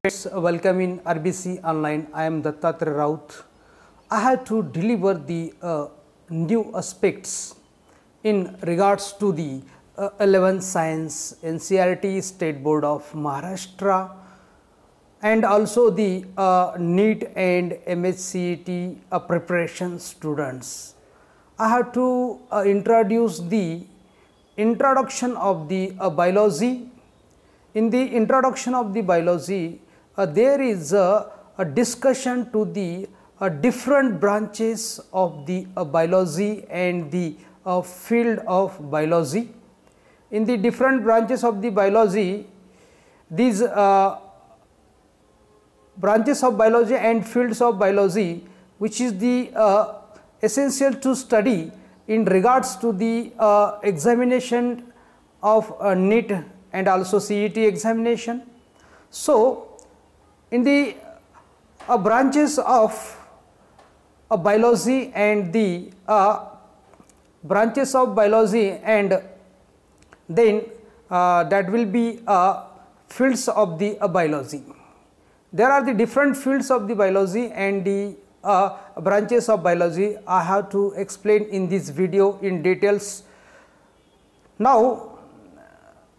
Welcome in RBC Online. I am Dattatreya Raut. I have to deliver the new aspects in regards to the 11th Science NCERT State Board of Maharashtra and also the NEET and MHCET preparation students. I have to introduce the introduction of the biology. In the introduction of the biology, there is a discussion to the different branches of the biology and the field of biology. In the different branches of the biology, these branches of biology and fields of biology, which is the essential to study in regards to the examination of NEET and also CET examination. So, in the branches of biology and the branches of biology and then that will be fields of the biology. There are the different fields of the biology and the branches of biology. I have to explain in this video in details. Now,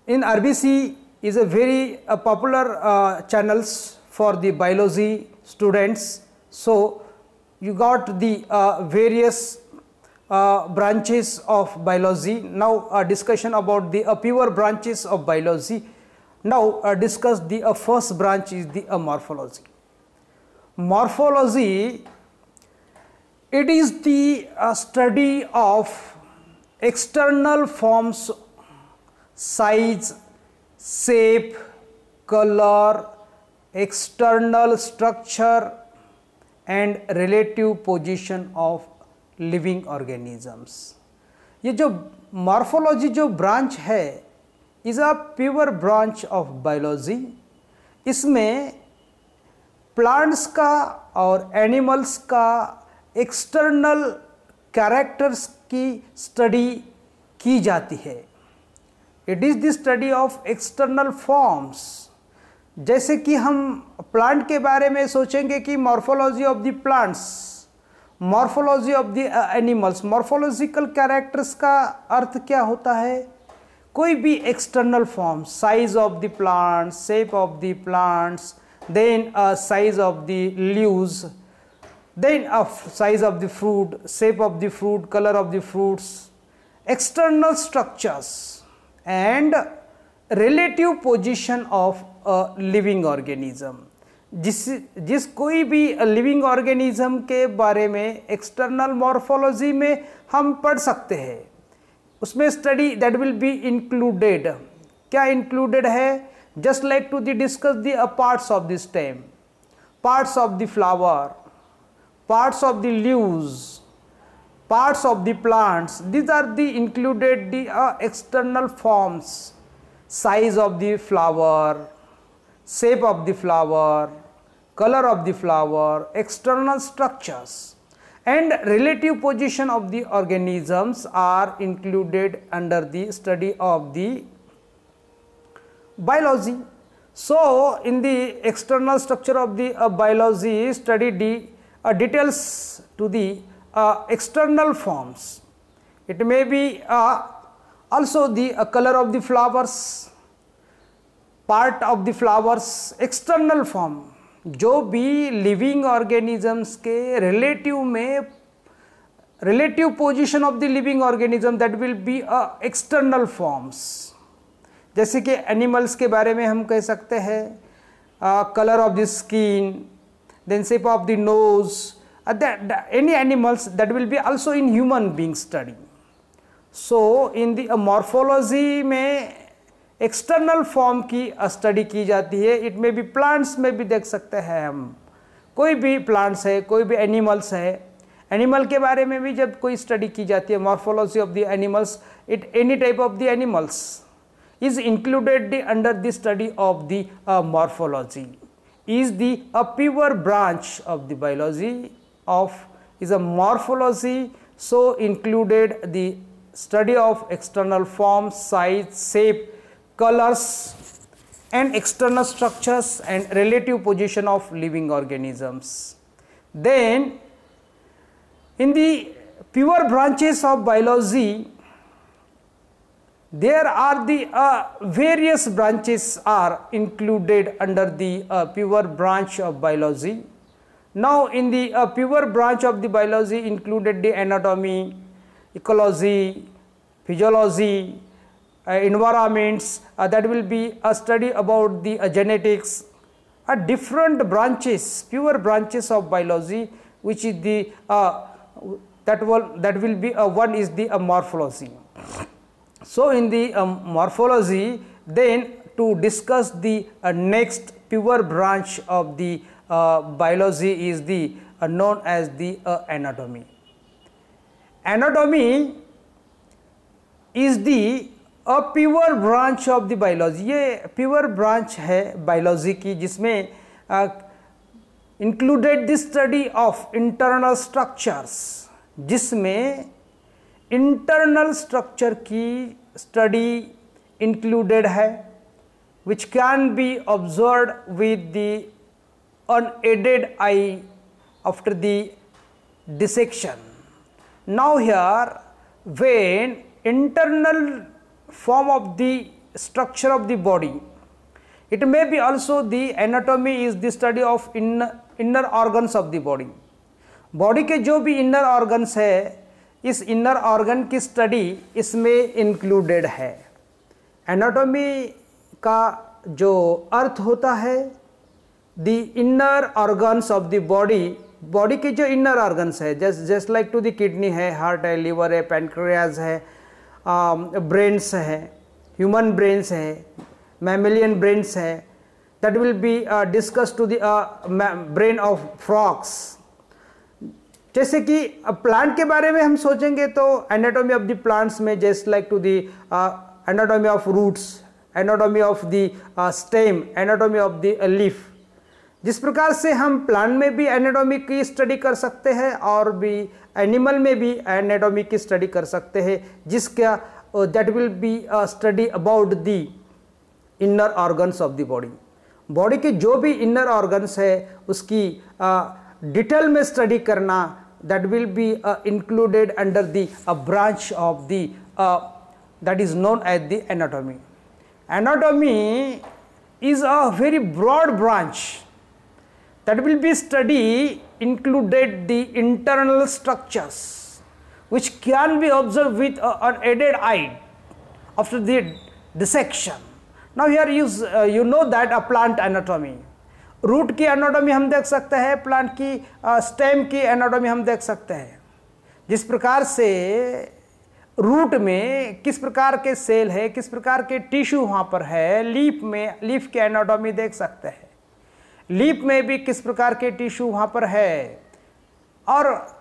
in RBC is a very popular channels for the biology students. So, you got the various branches of biology. Now, a discussion about the pure branches of biology. Now, discuss the first branch is the morphology. Morphology, it is the study of external forms, size, shape, color, external structure and relative position of living organisms. ये जो morphology जो branch है is a pure branch of biology. इसमें plants का और animals का external characters की study की जाती है. It is the study of external forms. जैसे कि हम प्लांट के बारे में सोचेंगे कि morphology of the plants, morphology of the animals. Morphological characters का अर्थ क्या होता है? कोई भी external form, size of the plants, shape of the plants, then size of the leaves, then size of the fruit, shape of the fruit, color of the fruits, external structures and relative position of a living organism. जिस कोई भी living organism के बारे में external morphology में हम पढ़ सकते हैं. उसमें study that will be included. क्या इंक्लूडेड है? Just like to the discuss the parts of the stem, parts of the flower, parts of the leaves, parts of the plants. These are the included the external forms, size of the flower, shape of the flower, color of the flower, external structures and relative position of the organisms are included under the study of the biology. So, in the external structure of the biology, study the details to the external forms. It may be also the color of the flowers, part of the flowers, external form. जो भी living organisms के relative में relative position of the living organism that will B external forms. जैसे कि animals के बारे में हम कह सकते हैं colour of the skin, then shape of the nose, any animals that will be also in human being study. So, in the morphology में external form की study की जाती है. It may be plants में भी देख सकते हैं हम. कोई भी plants है, कोई भी animals है. Animal के बारे में भी जब कोई study की जाती है, morphology of the animals, any type of the animals is included under the study of the morphology. Is the pure branch of the biology of is a morphology. So, included the study of external form, size, shape, colors and external structures and relative position of living organisms. Then in the pure branches of biology, there are the various branches are included under the pure branch of biology. Now in the pure branch of the biology included the anatomy, ecology, physiology, environments, that will be a study about the genetics, different branches, pure branches of biology, which is the that will be one is the morphology. So in the morphology, then to discuss the next pure branch of the biology is the known as the anatomy. Anatomy is the a pure branch of the biology. ये pure branch है biology की, जिसमें included the study of internal structures, जिसमें internal structure की study included है, which can be observed with the unaided eye after the dissection. Now here, when internal form of the structure of the body, it may be also the anatomy is the study of inner organs of the body. Body के जो भी inner organs है, इस inner organ की study इसमें included है. Anatomy का जो अर्थ होता है, the inner organs of the body, body के जो इनर ऑर्गन्स है, just like to the kidney है, हार्ट है, लिवर है, पैनक्रियाज है, ब्रेन्स है, ह्यूमन ब्रेन्स है, मैमेलियन ब्रेन्स है, that will be discuss to the brain of frogs. जैसे कि प्लांट के बारे में हम सोचेंगे तो एनाटॉमी ऑफ द प्लांट्स में just like to the anatomy of roots, anatomy of the stem, anatomy of the leaf. जिस प्रकार से हम प्लांट में भी एनाटॉमी की स्टडी कर सकते हैं और भी एनिमल में भी एनाटॉमी की स्टडी कर सकते हैं, जिसका that will be study about the inner organs of the body. Body के जो भी इनर ऑर्गन्स है उसकी डिटेल में स्टडी करना, that will be included under the branch of the that is known as the anatomy. Anatomy is a very broad branch that will be study included the internal structures which can be observed with an unaided eye after the dissection. Now here you know that a plant anatomy, root की anatomy हम देख सकते हैं, plant की stem की anatomy हम देख सकते हैं. जिस प्रकार से रूट में किस प्रकार के सेल है, किस प्रकार के टिश्यू वहाँ पर है, लीफ में लीफ की एनाटॉमी देख सकते हैं, लीफ में भी किस प्रकार के टिश्यू वहाँ पर है. और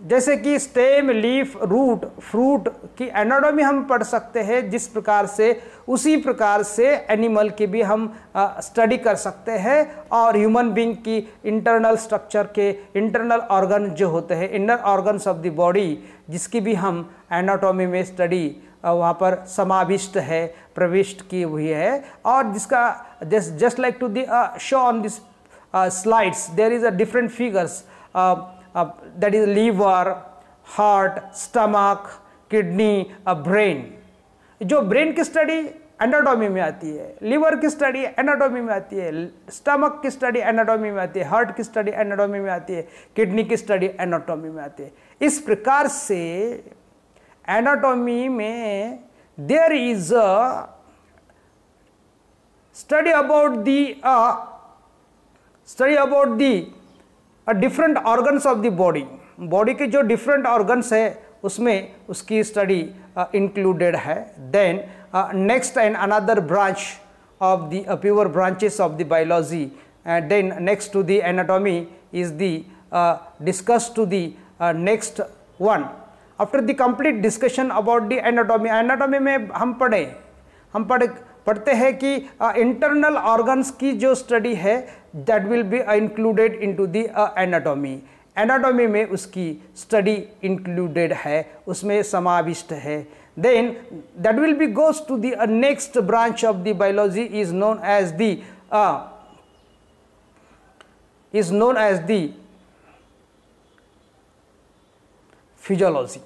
जैसे कि स्टेम, लीफ, रूट, फ्रूट की एनाटॉमी हम पढ़ सकते हैं, जिस प्रकार से उसी प्रकार से एनिमल की भी हम स्टडी कर सकते हैं. और ह्यूमन बीइंग की इंटरनल स्ट्रक्चर के इंटरनल ऑर्गन जो होते हैं, inner organs of the body, जिसकी भी हम एनाटॉमी में स्टडी वहाँ पर समाविष्ट है, प्रविष्ट की हुई है. और जिसका just like to the show on this slides, there is a different figures, that is liver, heart, stomach, kidney, brain. जो ब्रेन की स्टडी एनाटॉमी में आती है, लीवर की स्टडी एनाटॉमी में आती है, स्टमक की स्टडी एनाटॉमी में आती है, हार्ट की स्टडी एनाटॉमी में आती है, किडनी की स्टडी एनाटॉमी में आती है. इस प्रकार से एनाटॉमी में there is a study about the different organs of the body. Body के जो डिफरेंट ऑर्गन्स है उसमें उसकी स्टडी इंक्लूडेड है. Then next and another branch of the pure branches of the biology, then next to the anatomy is the discuss to the next one. After the complete discussion about the anatomy, anatomy में हम पढ़ते हैं कि internal organs की जो study है that will be included into the anatomy. Anatomy में उसकी स्टडी इंक्लूडेड है, उसमें समाविष्ट है. then that will be goes to the next branch of the biology is known as the physiology.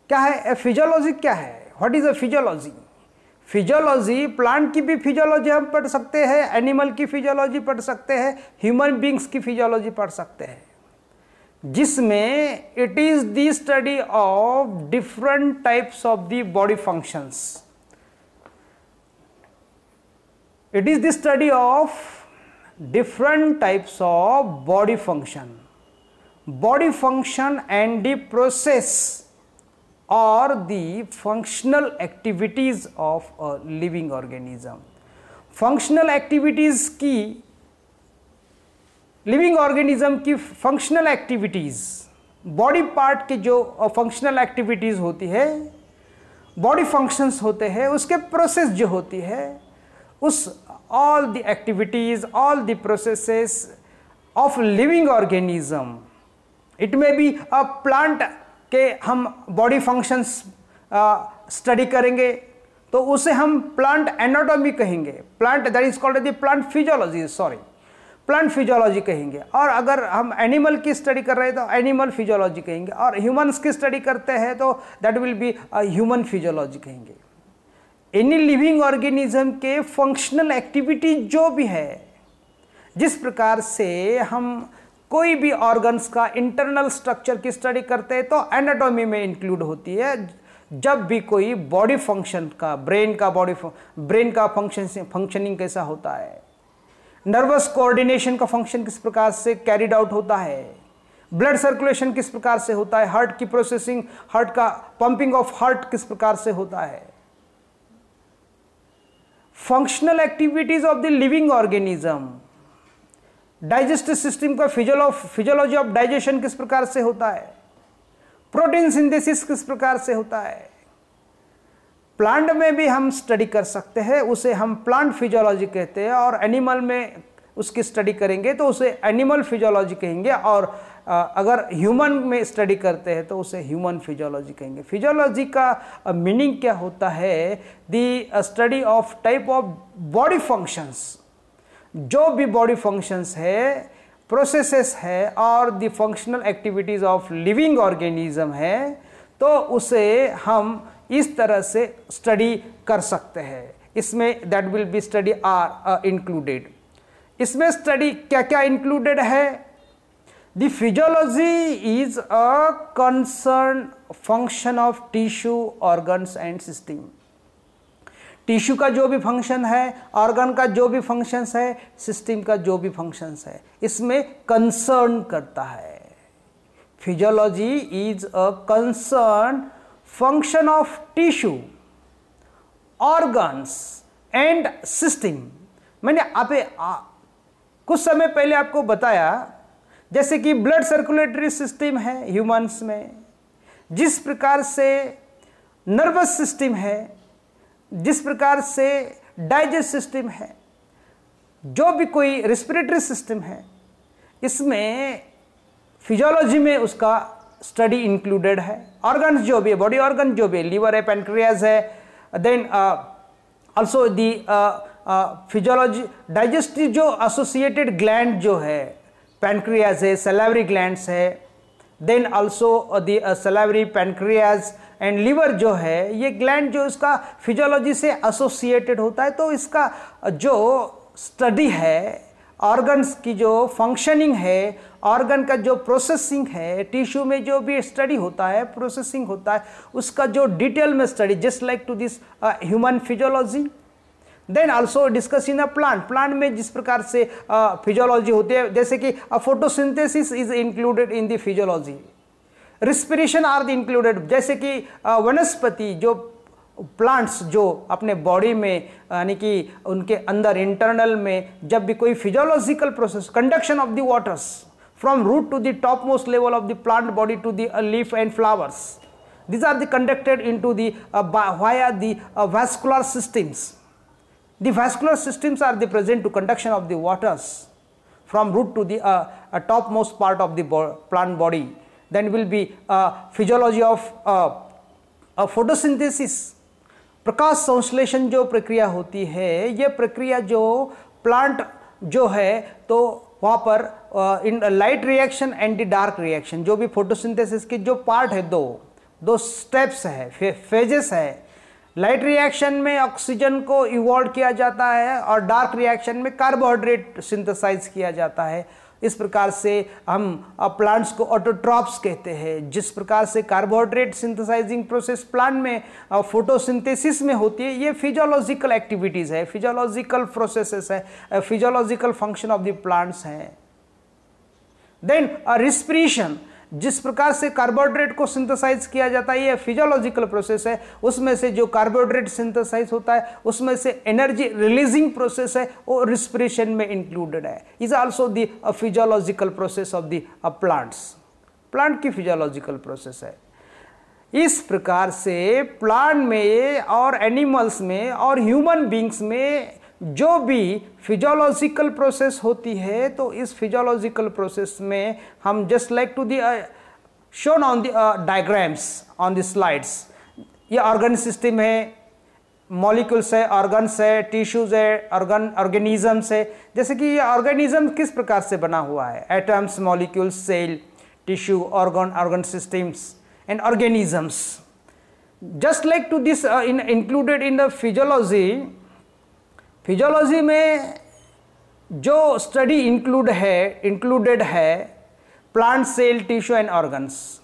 क्या है फिजियोलॉजी? क्या है, what is a physiology? Physiology, plant की भी फिजियोलॉजी हम पढ़ सकते हैं, एनिमल की फिजियोलॉजी पढ़ सकते हैं, ह्यूमन बींग्स की फिजियोलॉजी पढ़ सकते हैं, जिसमें it is the study of different types of the body functions. It is the study of different types of body function and the process or the functional activities of a living organism. functional activities की, living organism की functional activities, body part के जो functional activities होती है, body functions होते हैं, उसके process जो होती है, उस all the activities, all the processes of living organism, it may be a plant के हम बॉडी फंक्शंस स्टडी करेंगे तो उसे हम प्लांट एनाटॉमी कहेंगे, plant that is called the plant physiology, plant physiology कहेंगे. और अगर हम एनिमल की स्टडी कर रहे हैं तो एनिमल फिजियोलॉजी कहेंगे, और ह्यूमंस की स्टडी करते हैं तो that will be human physiology कहेंगे. एनी लिविंग ऑर्गेनिज्म के फंक्शनल एक्टिविटी जो भी है, जिस प्रकार से हम कोई भी ऑर्गन्स का इंटरनल स्ट्रक्चर की स्टडी करते हैं तो एनाटॉमी में इंक्लूड होती है. जब भी कोई बॉडी फंक्शन का, ब्रेन का फंक्शनिंग कैसा होता है, नर्वस कोऑर्डिनेशन का फंक्शन किस प्रकार से कैरिड आउट होता है, ब्लड सर्कुलेशन किस प्रकार से होता है, हार्ट की प्रोसेसिंग, हार्ट का पंपिंग ऑफ हार्ट किस प्रकार से होता है, functional activities of the living organism, digestive system का फिजियोलॉजी ऑफ डाइजेशन किस प्रकार से होता है, प्रोटीन सिंथेसिस किस प्रकार से होता है, प्लांट में भी हम स्टडी कर सकते हैं, उसे हम प्लांट फिजियोलॉजी कहते हैं. और एनिमल में उसकी स्टडी करेंगे तो उसे एनिमल फिजियोलॉजी कहेंगे, और अगर ह्यूमन में स्टडी करते हैं तो उसे ह्यूमन फिजियोलॉजी कहेंगे. फिजियोलॉजी का मीनिंग क्या होता है? The study of type of body functions, जो भी बॉडी फंक्शंस है, प्रोसेसेस है, और the functional activities of living organism है, तो उसे हम इस तरह से स्टडी कर सकते हैं. इसमें that will be study are included. इसमें स्टडी क्या क्या इंक्लूडेड है? The physiology is a concern function of tissue, organs and system. Tissue का जो भी फंक्शन है, ऑर्गन का जो भी फंक्शंस है, सिस्टम का जो भी फंक्शंस है, इसमें कंसर्न करता है. Physiology is a concern function of tissue, organs and system. मैंने कुछ समय पहले आपको बताया, जैसे कि ब्लड सर्कुलेटरी सिस्टम है ह्यूमंस में, जिस प्रकार से नर्वस सिस्टम है, जिस प्रकार से डाइजेस्ट सिस्टम है, जो भी कोई रेस्पिरेटरी सिस्टम है, इसमें फिजियोलॉजी में उसका स्टडी इंक्लूडेड है. ऑर्गन्स जो भी है, बॉडी ऑर्गन जो भी है, लीवर है, पैनक्रियाज है, then also the physiology digestive जो एसोसिएटेड ग्लैंड जो है, पैनक्रियाज है, सैलिवरी ग्लैंड्स है, then also the salivary, pancreas and liver जो है, ये ग्लैंड जो इसका फिजियोलॉजी से एसोसिएटेड होता है. तो इसका जो स्टडी है, ऑर्गन्स की जो फंक्शनिंग है, ऑर्गन का जो प्रोसेसिंग है, टिश्यू में जो भी स्टडी होता है, प्रोसेसिंग होता है, उसका जो डिटेल में study, just like to this human physiology. Then also discuss in a plant में जिस प्रकार से फिजियोलॉजी होती है, जैसे कि photosynthesis is included in the physiology, respiration are the included, जैसे कि वनस्पति जो प्लांट्स जो अपने बॉडी में, यानी कि उनके अंदर इंटरनल में जब भी कोई physiological process, conduction of the waters from root to the top most level of the plant body to the leaf and flowers, these are the conducted into the via the vascular systems. The vascular systems are the present to conduction of the waters from root to the topmost part of the plant body. Then will be physiology of photosynthesis, प्रकाश संश्लेषण जो प्रक्रिया होती है, ये प्रक्रिया जो plant जो है तो वहाँ पर in light reaction and the dark reaction, जो भी फोटोसिंथेसिस के जो पार्ट है, दो स्टेप्स है, फेजेस है। लाइट रिएक्शन में ऑक्सीजन को इवॉल्व किया जाता है और डार्क रिएक्शन में कार्बोहाइड्रेट सिंथेसाइज किया जाता है। इस प्रकार से हम प्लांट्स को ऑटोट्रॉप्स कहते हैं। जिस प्रकार से कार्बोहाइड्रेट सिंथेसाइजिंग प्रोसेस प्लांट में फोटोसिंथेसिस में होती है, ये फिजियोलॉजिकल एक्टिविटीज़ है, फिजियोलॉजिकल प्रोसेसेस है, physiological function of the plants हैं। देन रिस्पिरेशन, जिस प्रकार से कार्बोहाइड्रेट को सिंथेसाइज किया जाता है, ये फिजियोलॉजिकल प्रोसेस है। उसमें से जो कार्बोहाइड्रेट सिंथेसाइज होता है, उसमें से एनर्जी रिलीजिंग प्रोसेस है, वो रिस्पिरेशन में इंक्लूडेड है। Is also the physiological process of the plants, plant की फिजियोलॉजिकल प्रोसेस है। इस प्रकार से प्लांट में और एनिमल्स में और ह्यूमन बींग्स में जो भी फिजियोलॉजिकल प्रोसेस होती है, तो इस फिजियोलॉजिकल प्रोसेस में हम just like to the shown on the diagrams on the slides, ये ऑर्गन सिस्टम है, मॉलिक्यूल्स है, ऑर्गन्स है, टिश्यूज है, ऑर्गेनिजम्स है। जैसे कि ये ऑर्गेनिज्म किस प्रकार से बना हुआ है, atoms, molecules, cell, tissue, organ systems and organisms. Just like to this included in the physiology में जो स्टडी इंक्लूडेड है plant, cell, tissue and organs,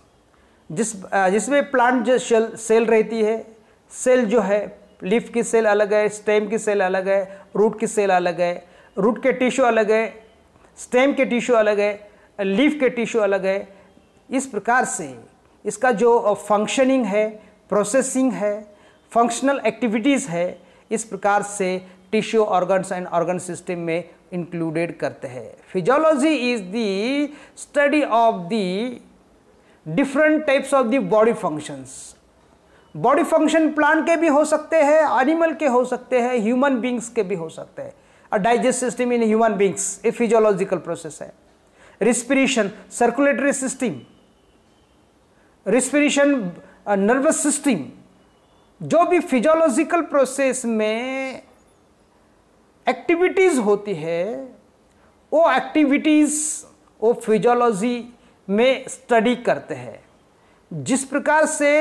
जिसमें प्लांट जो सेल रहती है, सेल जो है, लीफ की सेल अलग है, स्टेम की सेल अलग है, रूट की सेल अलग है, रूट के टिश्यू अलग है, स्टेम के टिश्यू अलग है, लीफ के टिश्यू अलग है। इस प्रकार से इसका जो फंक्शनिंग है, प्रोसेसिंग है, फंक्शनल एक्टिविटीज़ है, इस प्रकार से tissue, organs and organ system में इंक्लूडेड करते हैं। Physiology is the study of the different types of the body functions. Body function plant के भी हो सकते हैं, एनिमल के हो सकते हैं, ह्यूमन बींग्स के भी हो सकते हैं। A digest system in human beings a physiological process है। Respiration, circulatory system, respiration, nervous system, जो भी फिजियोलॉजिकल प्रोसेस में एक्टिविटीज़ होती है, वो एक्टिविटीज़ वो फिजियोलॉजी में स्टडी करते हैं। जिस प्रकार से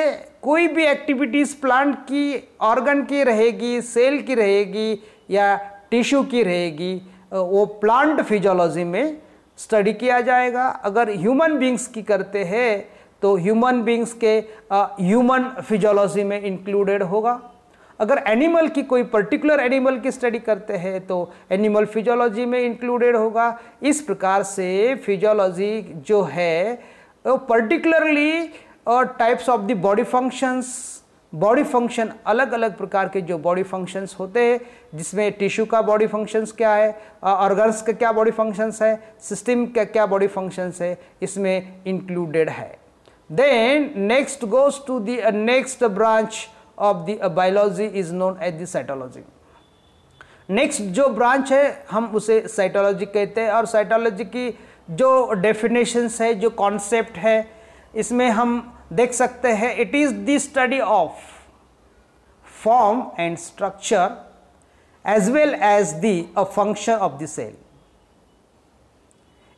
कोई भी एक्टिविटीज़ प्लांट की, ऑर्गन की रहेगी, सेल की रहेगी या टिश्यू की रहेगी, वो प्लांट फिजियोलॉजी में स्टडी किया जाएगा। अगर ह्यूमन बींग्स की करते हैं तो ह्यूमन बींग्स के ह्यूमन फिजियोलॉजी में इंक्लूडेड होगा। अगर एनिमल की, कोई पर्टिकुलर एनिमल की स्टडी करते हैं तो एनिमल फिजियोलॉजी में इंक्लूडेड होगा। इस प्रकार से फिजियोलॉजी जो है वो particularly types of the body functions, body function, अलग अलग प्रकार के जो बॉडी फंक्शंस होते हैं, जिसमें टिश्यू का बॉडी फंक्शंस क्या है, ऑर्गन्स का क्या बॉडी फंक्शंस है, सिस्टम का क्या बॉडी फंक्शंस है, इसमें इंक्लूडेड है। Then next goes to the next branch of the biology is known as the cytology। नेक्स्ट जो ब्रांच है हम उसे साइटोलॉजी कहते हैं। और साइटोलॉजी की जो डेफिनेशंस है, जो कॉन्सेप्ट है, इसमें हम देख सकते हैं, it is the study of form and structure as well as the function of the cell,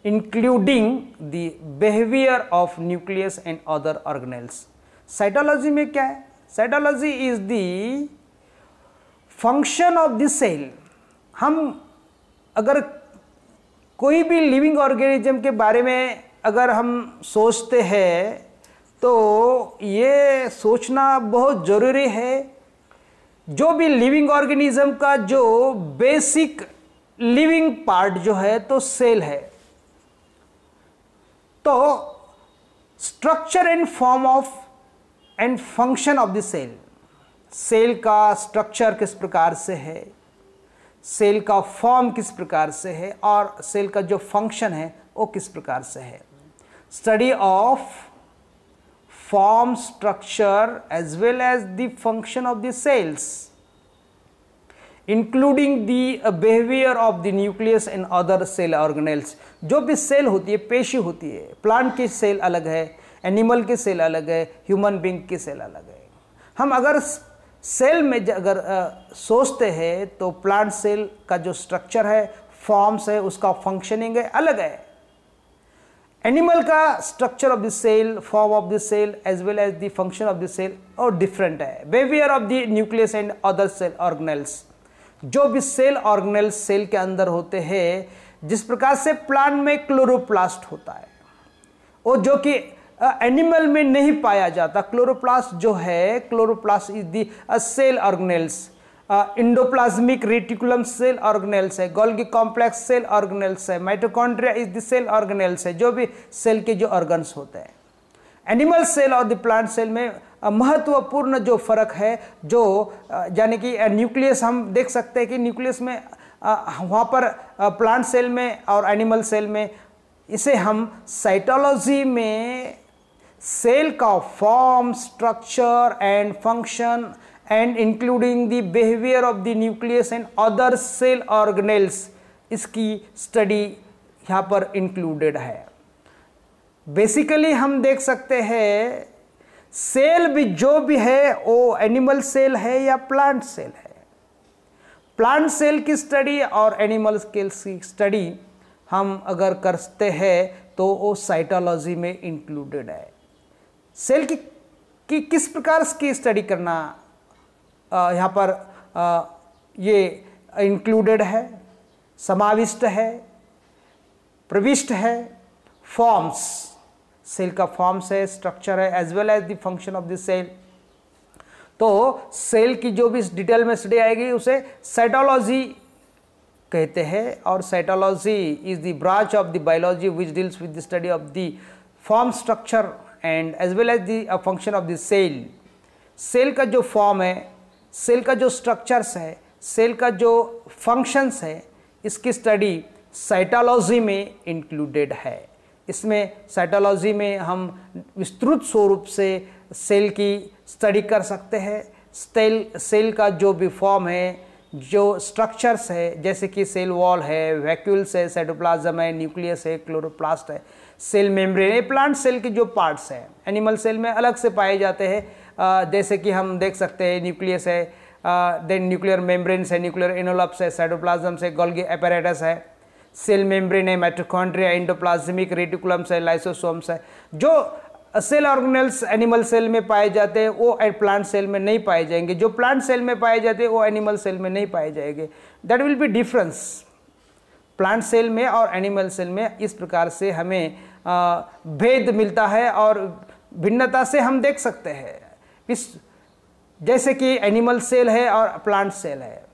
including the behaviour of nucleus and other organelles. Cytology में क्या है? Cytology is the function of the cell. हम अगर कोई भी living organism के बारे में अगर हम सोचते हैं तो ये सोचना बहुत ज़रूरी है, जो भी लिविंग ऑर्गेनिज्म का जो बेसिक लिविंग पार्ट जो है तो सेल है। तो structure and form of and function of the cell, cell का स्ट्रक्चर किस प्रकार से है, सेल का फॉर्म किस प्रकार से है और सेल का जो फंक्शन है वो किस प्रकार से है। Study of form, structure as well as the function of the cells, including the behaviour of the nucleus and other cell organelles. जो भी सेल होती है, पेशी होती है, प्लांट की सेल अलग है, एनिमल की सेल अलग है, ह्यूमन बींग की सेल अलग है। हम अगर सेल में अगर सोचते हैं तो प्लांट सेल का जो स्ट्रक्चर है, फॉर्म्स है, उसका फंक्शनिंग है, अलग है। एनिमल का structure of the cell, form of the cell as well as the function of the cell और डिफरेंट है। Behaviour of the nucleus and other cell organelles, जो भी सेल ऑर्गेनेल्स सेल के अंदर होते हैं, जिस प्रकार से प्लांट में क्लोरोप्लास्ट होता है और जो कि एनिमल में नहीं पाया जाता। क्लोरोप्लास्ट जो है, chloroplast is the cell organelles, endoplasmic reticulum cell organelles है, गोल्गी कॉम्प्लेक्स सेल ऑर्गेनेल्स है, mitochondria is the cell organelles है, जो भी सेल के जो ऑर्गन्स होते हैं। एनिमल सेल और द प्लांट सेल में महत्वपूर्ण जो फर्क है, जो यानी कि न्यूक्लियस हम देख सकते हैं कि न्यूक्लियस में वहाँ पर प्लांट सेल में और एनिमल सेल में, इसे हम साइटोलॉजी में सेल का form, structure and function and including the behaviour of the nucleus and other cell organelles, इसकी स्टडी यहाँ पर इंक्लूडेड है। बेसिकली हम देख सकते हैं सेल भी जो भी है वो एनिमल सेल है या प्लांट सेल है। प्लांट सेल की स्टडी और एनिमल सेल की स्टडी हम अगर करते हैं तो वो साइटोलॉजी में इंक्लूडेड है। सेल की किस प्रकार की स्टडी करना यहाँ पर ये इंक्लूडेड है, समाविष्ट है, प्रविष्ट है। फॉर्म्स, सेल का फॉर्म्स है, स्ट्रक्चर है, as well as the function of the cell. तो सेल की जो भी डिटेल में स्टडी आएगी उसे साइटोलॉजी कहते हैं। और cytology is the branch of the biology which deals with the study of the form, structure and as well as the function of the cell. Cell का जो फॉर्म है, सेल का जो स्ट्रक्चर्स है, सेल का जो फंक्शंस है, इसकी स्टडी साइटोलॉजी में इंक्लूडेड है। इसमें साइटोलॉजी में हम विस्तृत स्वरूप से सेल की स्टडी कर सकते हैं। सेल का जो भी फॉर्म है, जो स्ट्रक्चर्स है, जैसे कि सेल वॉल है, वैक्यूल्स है, साइटोप्लाज्म है, न्यूक्लियस है, क्लोरोप्लास्ट है, सेल मेम्ब्रेन, ये प्लांट सेल के जो पार्ट्स हैं एनिमल सेल में अलग से पाए जाते हैं। जैसे कि हम देख सकते हैं न्यूक्लियस है, देन न्यूक्लियर मेम्ब्रेन्स है, न्यूक्लियर एनोलप्स है, साइटोप्लाज्म है, गोल्गी एपेरेटस है, सेल मेम्ब्रेन है, माइटोकॉन्ड्रिया, एंडोप्लाज्मिक रेटिकुलम्स है, लाइसोसोम्स है। जो सेल ऑर्गेनेल्स एनिमल सेल में पाए जाते हैं वो प्लांट सेल में नहीं पाए जाएंगे, जो प्लांट सेल में पाए जाते हैं वो एनिमल सेल में नहीं पाए जाएंगे। That will be difference plant cell में और एनिमल सेल में। इस प्रकार से हमें भेद मिलता है और भिन्नता से हम देख सकते हैं। इस जैसे कि एनिमल सेल है और प्लांट सेल है,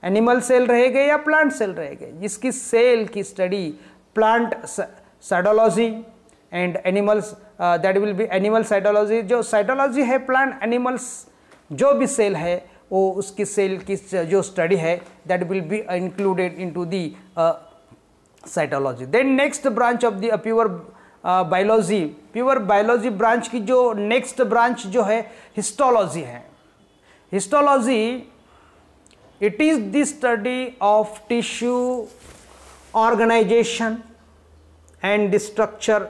एनिमल सेल रहेंगे या प्लांट सेल रहेंगे, जिसकी सेल की study plant cytology and animals, that will B animal cytology. जो साइटोलॉजी है प्लांट एनिमल्स जो भी सेल है वो उसकी सेल की जो स्टडी है that will be included into the cytology. Then next branch of the pure biology, pure biology branch की जो नेक्स्ट ब्रांच जो है हिस्टोलॉजी है। Histology it is the study of tissue organisation and the structure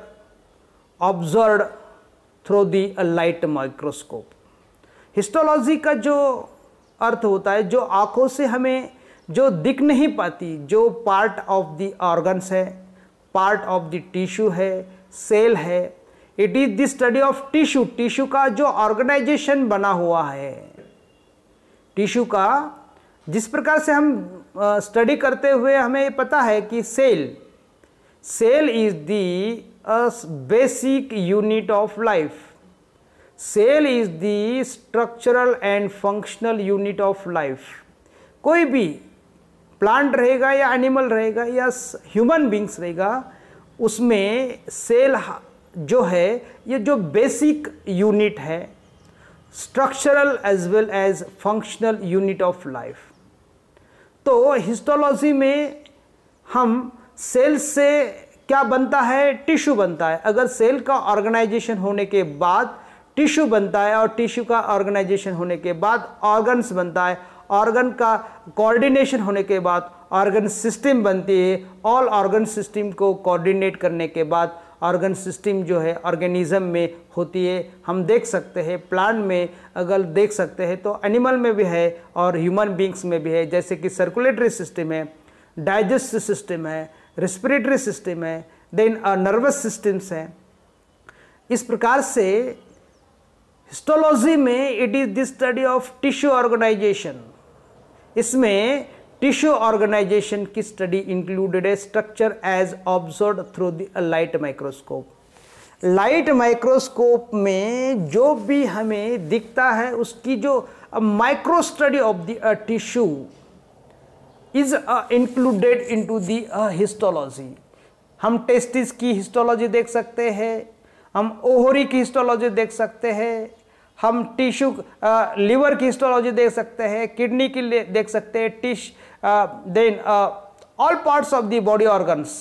observed through the light microscope. Histology का जो अर्थ होता है, जो आंखों से हमें जो दिख नहीं पाती, जो पार्ट ऑफ द ऑर्गन्स है, पार्ट ऑफ द टिश्यू है, सेल है, it is the study of tissue. Tissue का जो ऑर्गेनाइजेशन बना हुआ है, टिश्यू का जिस प्रकार से हम स्टडी करते हुए हमें पता है कि cell is the basic unit of life, cell is the structural and functional unit of life. कोई भी प्लांट रहेगा या एनिमल रहेगा या ह्यूमन बींग्स रहेगा, उसमें सेल जो है ये जो बेसिक यूनिट है, structural as well as functional unit of life. तो हिस्टोलॉजी में हम सेल से क्या बनता है, टिश्यू बनता है। अगर सेल का ऑर्गेनाइजेशन होने के बाद टिश्यू बनता है और टिश्यू का ऑर्गेनाइजेशन होने के बाद ऑर्गन्स बनता है, ऑर्गन का कोऑर्डिनेशन होने के बाद ऑर्गन सिस्टम बनती है, ऑल ऑर्गन सिस्टम को कोऑर्डिनेट करने के बाद ऑर्गन सिस्टम जो है ऑर्गेनिज्म में होती है। हम देख सकते हैं प्लांट में, अगर देख सकते हैं तो एनिमल में भी है और ह्यूमन बींग्स में भी है, जैसे कि सर्कुलेटरी सिस्टम है, डाइजेस्टिव सिस्टम है, रेस्पिरेटरी सिस्टम है, देन नर्वस सिस्टम्स है। इस प्रकार से हिस्टोलॉजी में it is the study of tissue organization. इसमें टिश्यू ऑर्गेनाइजेशन की स्टडी इंक्लूडेड है structure as observed through the light microscope. Light microscope में जो भी हमें दिखता है उसकी जो micro study of the tissue is included into the histology. हम टेस्टिस की हिस्टोलॉजी देख सकते हैं, हम ओहरी की हिस्टोलॉजी देख सकते हैं, हम टिश्यू लीवर की हिस्टोलॉजी देख सकते हैं, किडनी की देख सकते हैं, then all parts of the body organs,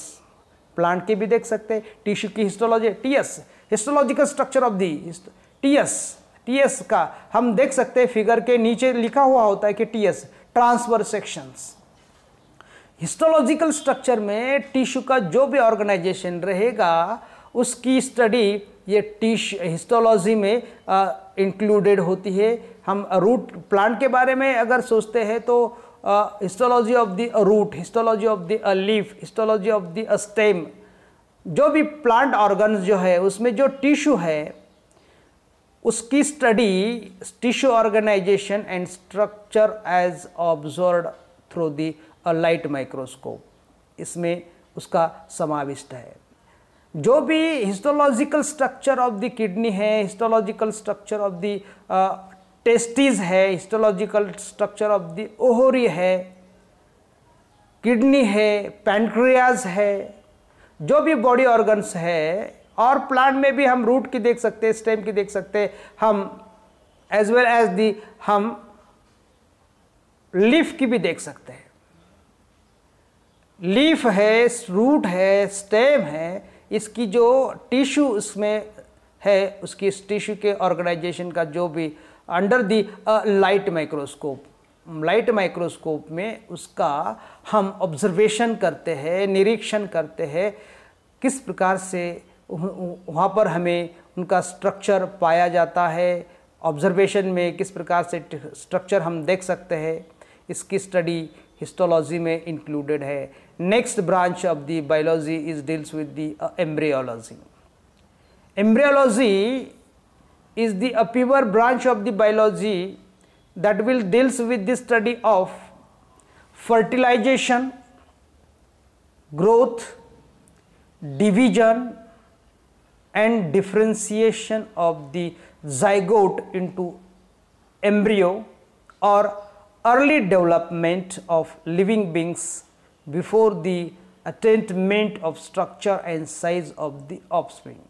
plant की भी देख सकते हैं। टिश्यू की histology, TS histological structure of the TS का हम देख सकते हैं, फिगर के नीचे लिखा हुआ होता है कि TS transverse sections. Histological structure में टिश्यू का जो भी ऑर्गेनाइजेशन रहेगा उसकी स्टडी ये हिस्टोलॉजी में इंक्लूडेड होती है। हम रूट प्लांट के बारे में अगर सोचते हैं तो histology of the root, histology of the leaf, histology of the stem, जो भी प्लांट ऑर्गन्स जो है उसमें जो टिश्यू है उसकी study tissue organisation and structure as observed through the light microscope, इसमें उसका समाविष्ट है। जो भी histological structure of the kidney है, histological structure of the testis है, histological structure of the ovary है, किडनी है, पैनक्रियाज है, जो भी बॉडी ऑर्गन्स है, और प्लांट में भी हम रूट की देख सकते हैं, स्टेम की देख सकते हैं, हम एज वेल एज दी हम लीफ की भी देख सकते हैं। लीफ है, रूट है, स्टेम है, इसकी जो टिश्यू इसमें है उसकी इस टिश्यू के ऑर्गेनाइजेशन का जो भी अंडर दी लाइट माइक्रोस्कोप में उसका हम ऑब्जर्वेशन करते हैं, निरीक्षण करते हैं, किस प्रकार से वहाँ पर हमें उनका स्ट्रक्चर पाया जाता है, ऑब्जर्वेशन में किस प्रकार से स्ट्रक्चर हम देख सकते हैं, इसकी स्टडी हिस्टोलॉजी में इंक्लूडेड है। Next branch of the biology is deals with the embryology. Embryology is the pure branch of the biology that will deals with the study of fertilization, growth, division and differentiation of the zygote into embryo or early development of living beings before the attainment of structure and size of the offspring।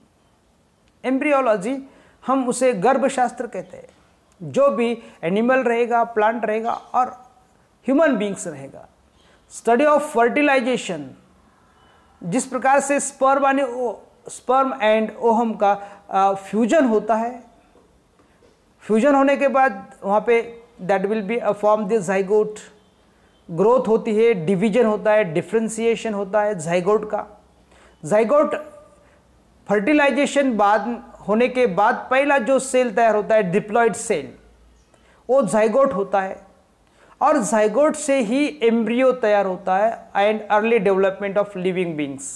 Embryology हम उसे गर्भशास्त्र कहते हैं। जो भी animal रहेगा, plant रहेगा और human beings रहेगा, स्टडी ऑफ फर्टिलाइजेशन, जिस प्रकार से स्पर्म एंड ओहम का फ्यूजन होता है, फ्यूजन होने के बाद वहाँ पे that will B form the zygote, growth होती है, डिवीजन होता है, डिफ्रेंसिएशन होता है जाइगोट का। जाइगोट फर्टिलाइजेशन बाद होने के बाद पहला जो सेल तैयार होता है डिप्लॉयड सेल, वो जाइगोट होता है और जाइगोट से ही एम्ब्रियो तैयार होता है and early development of living beings.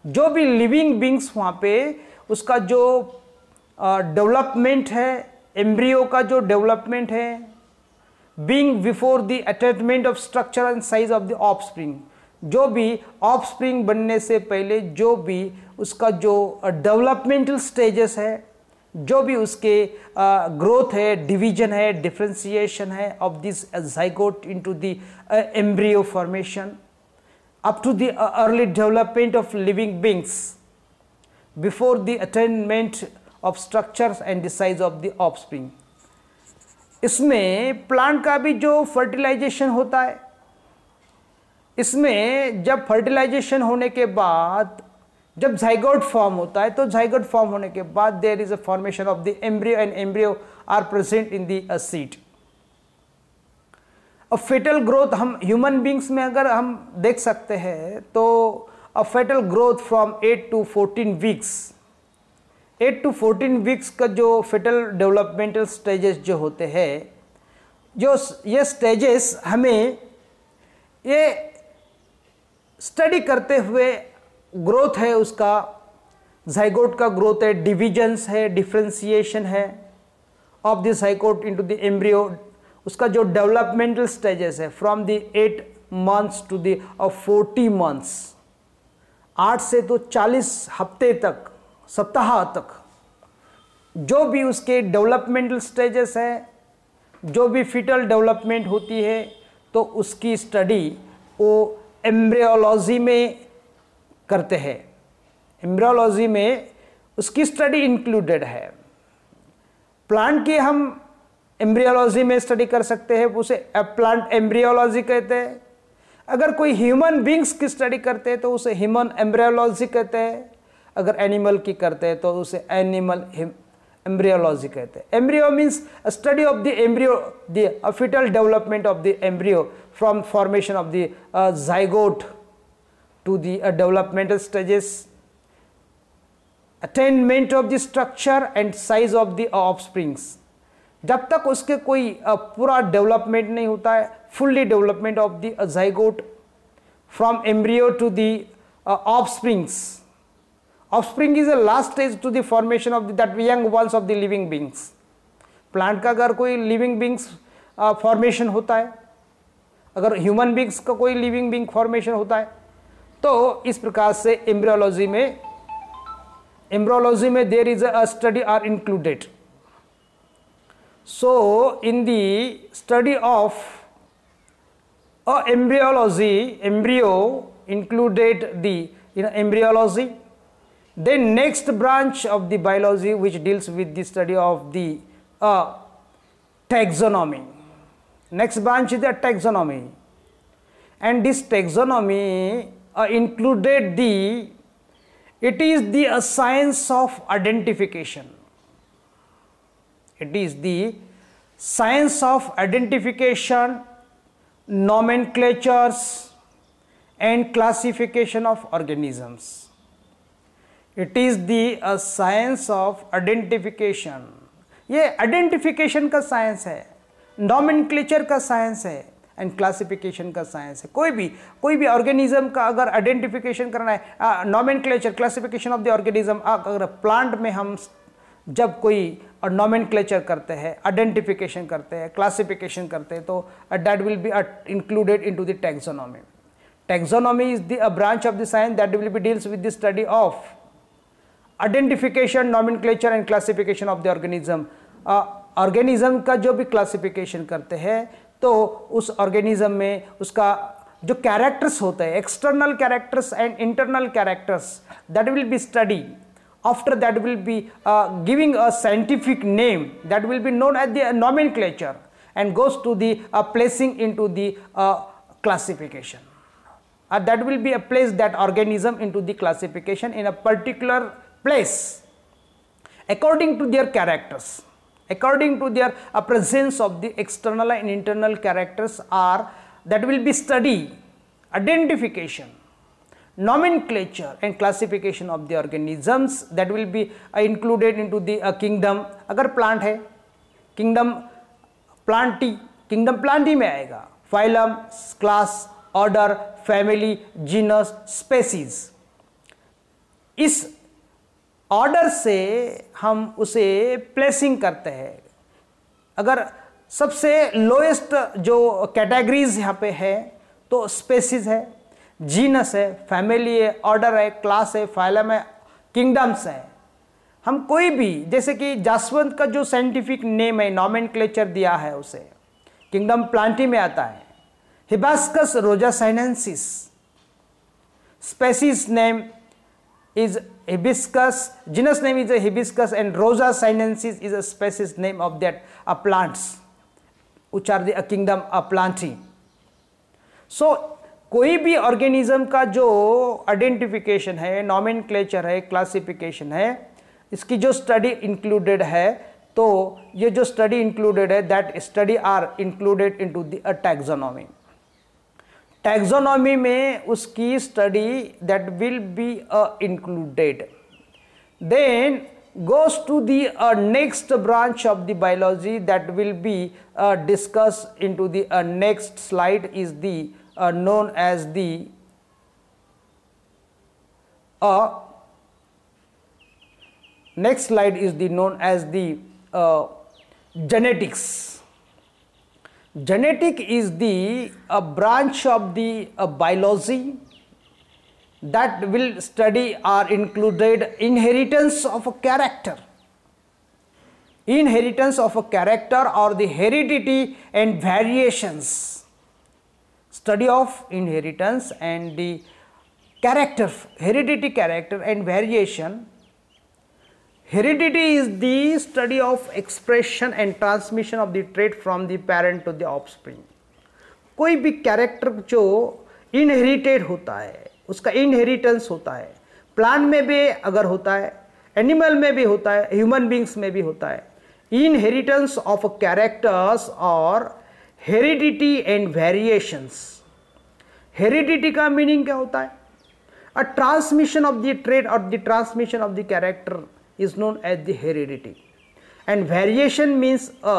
जो भी लिविंग बींग्स वहाँ पे उसका जो डेवलपमेंट है, एम्ब्रियो का जो डेवलपमेंट है, being before the attachment of structure and size of the offspring, जो भी ऑफस्प्रिंग बनने से पहले जो भी उसका जो डेवलपमेंटल स्टेजेस है, जो भी उसके ग्रोथ है, डिवीजन है, डिफ्रेंसिएशन है of this zygote into the embryo formation up to the early development of living beings before the attainment of structures and the size of the offspring. इसमें plant का भी जो फर्टिलाइजेशन होता है, इसमें जब फर्टिलाइजेशन होने के बाद जब जाइगोट फॉर्म होता है, तो जाइगोट फॉर्म होने के बाद there is a formation of the embryo and embryo are present in the seed. अब फेटल ग्रोथ हम ह्यूमन बींग्स में अगर हम देख सकते हैं तो fetal growth from 8 to 14 weeks. 8 to 14 weeks का जो फेटल डेवलपमेंटल स्टेजेस जो होते हैं, जो ये स्टेजेस हमें ये स्टडी करते हुए ग्रोथ है उसका, जाइगोट का ग्रोथ है, डिविजन्स है, डिफ्रेंसिएशन है of the zygote into the embryo, उसका जो डेवलपमेंटल स्टेजेस है from the 8 months to the 40 months, 8 से तो 40 हफ्ते तक, सप्ताह तक जो भी उसके डेवलपमेंटल स्टेजेस है, जो भी फीटल डेवलपमेंट होती है, तो उसकी स्टडी वो एम्ब्रियोलॉजी में करते हैं। एम्ब्रियोलॉजी में उसकी स्टडी इंक्लूडेड है। प्लांट की हम एम्ब्रियोलॉजी में स्टडी कर सकते हैं, उसे प्लांट एम्ब्रियोलॉजी कहते हैं। अगर कोई ह्यूमन बींग्स की स्टडी करते हैं तो उसे ह्यूमन एम्ब्रियोलॉजी कहते हैं। अगर एनिमल की करते हैं तो उसे एनिमल एम्ब्रियोलॉजी कहते हैं। Embryo means study of the embryo, the fetal development of the embryo from formation of the zygote to the developmental stages, attainment of the structure and size of the offsprings. जब तक उसके कोई पूरा development नहीं होता है, fully development of the zygote from embryo to the offsprings. Offspring is the last stage to the formation of that young ones of the living beings. Plant का अगर कोई लिविंग बींग्स फॉर्मेशन होता है, अगर human beings का कोई living being formation होता है, तो इस प्रकार से एम्ब्रियोलॉजी में there is a study are included. So in the study of embryology, embryo included the embryology. Then next branch of the biology which deals with the study of the taxonomy. Next branch is the taxonomy, and this taxonomy included it is the science of identification. It is the science of identification, nomenclatures and classification of organisms. It is the science of identification. ये identification का science है, nomenclature का science है and classification का science है। कोई भी organism का अगर आइडेंटिफिकेशन करना है, nomenclature, classification of the organism, अगर प्लांट में हम जब कोई नॉमेनक्लेचर करते हैं, आइडेंटिफिकेशन करते हैं, क्लासिफिकेशन करते हैं, तो that will be included into the taxonomy. Taxonomy is the branch of the science that will B deals with the study of identification, nomenclature and classification of the organism. Organism का जो भी classification करते हैं, तो उस organism में उसका जो कैरेक्टर्स होते हैं, external characters and internal characters, that will be study. After that will be giving a scientific name that will be known as the nomenclature and goes to the placing into the classification. That will be a place that organism into the classification in a particular place according to their characters, according to their presence of the external and internal characters are that will be study, identification, nomenclature and classification of the organisms that will be included into the kingdom. अगर plant है, kingdom planti में आएगा, phylum, class, order, family, genus, species। इस order से हम उसे placing करते हैं। अगर सबसे लोएस्ट जो कैटेगरीज यहाँ पे है तो स्पेसीज है, जीनस है, फैमिली है, ऑर्डर है, क्लास है, फाइलम है, किंगडम्स है। हम कोई भी, जैसे कि जासवंत का जो साइंटिफिक नेम है, नॉमेनक्लेचर दिया है उसे, किंगडम प्लांटी में आता है, हिबिस्कस रोजा sinensis, species name is hibiscus, genus name is a hibiscus and Rosa sinensis is a species name of that plants which are the kingdom of plantae. So कोई भी organism का जो identification है, nomenclature है, classification है, इसकी जो study included है, तो ये जो स्टडी इंक्लूडेड है that study are included into the taxonomy. Taxonomy में उसकी study that will be included. Then goes to the next branch of the biology that will be discussed into the next slide is the known as the next slide is the known as the genetics. Genetic is the branch of the biology that will study or included inheritance of a character, or the heredity and variations. Study of inheritance and the character, heredity, character and variation. Heredity is the study of expression and transmission of the trait from the parent to the offspring. कोई भी character जो inherited होता है उसका inheritance होता है. Plant में भी अगर होता है, एनिमल में भी होता है, ह्यूमन बींग्स में भी होता है. इनहेरिटेंस ऑफ कैरेक्टर्स और हेरिडिटी एंड वेरिएशंस. हेरिडिटी का मीनिंग क्या होता है? A transmission of the trait और the transmission of the character is known as the heredity. And variation means a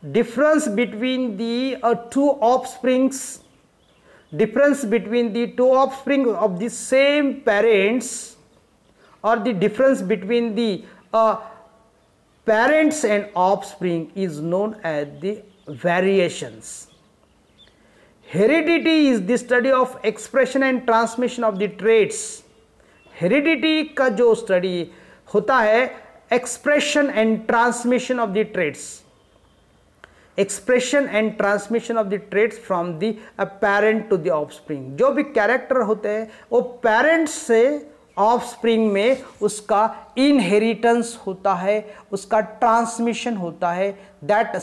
difference between the two offsprings, difference between the two offspring of the same parents, or the difference between the parents and offspring is known as the variations. Heredity is the study of expression and transmission of the traits. Heredity का जो study होता है expression and transmission of the traits. Expression and transmission of the traits from the parent to the offspring. जो भी character होते हैं वो parents से ऑफस्प्रिंग में उसका इनहेरिटेंस होता है, उसका ट्रांसमिशन होता है. That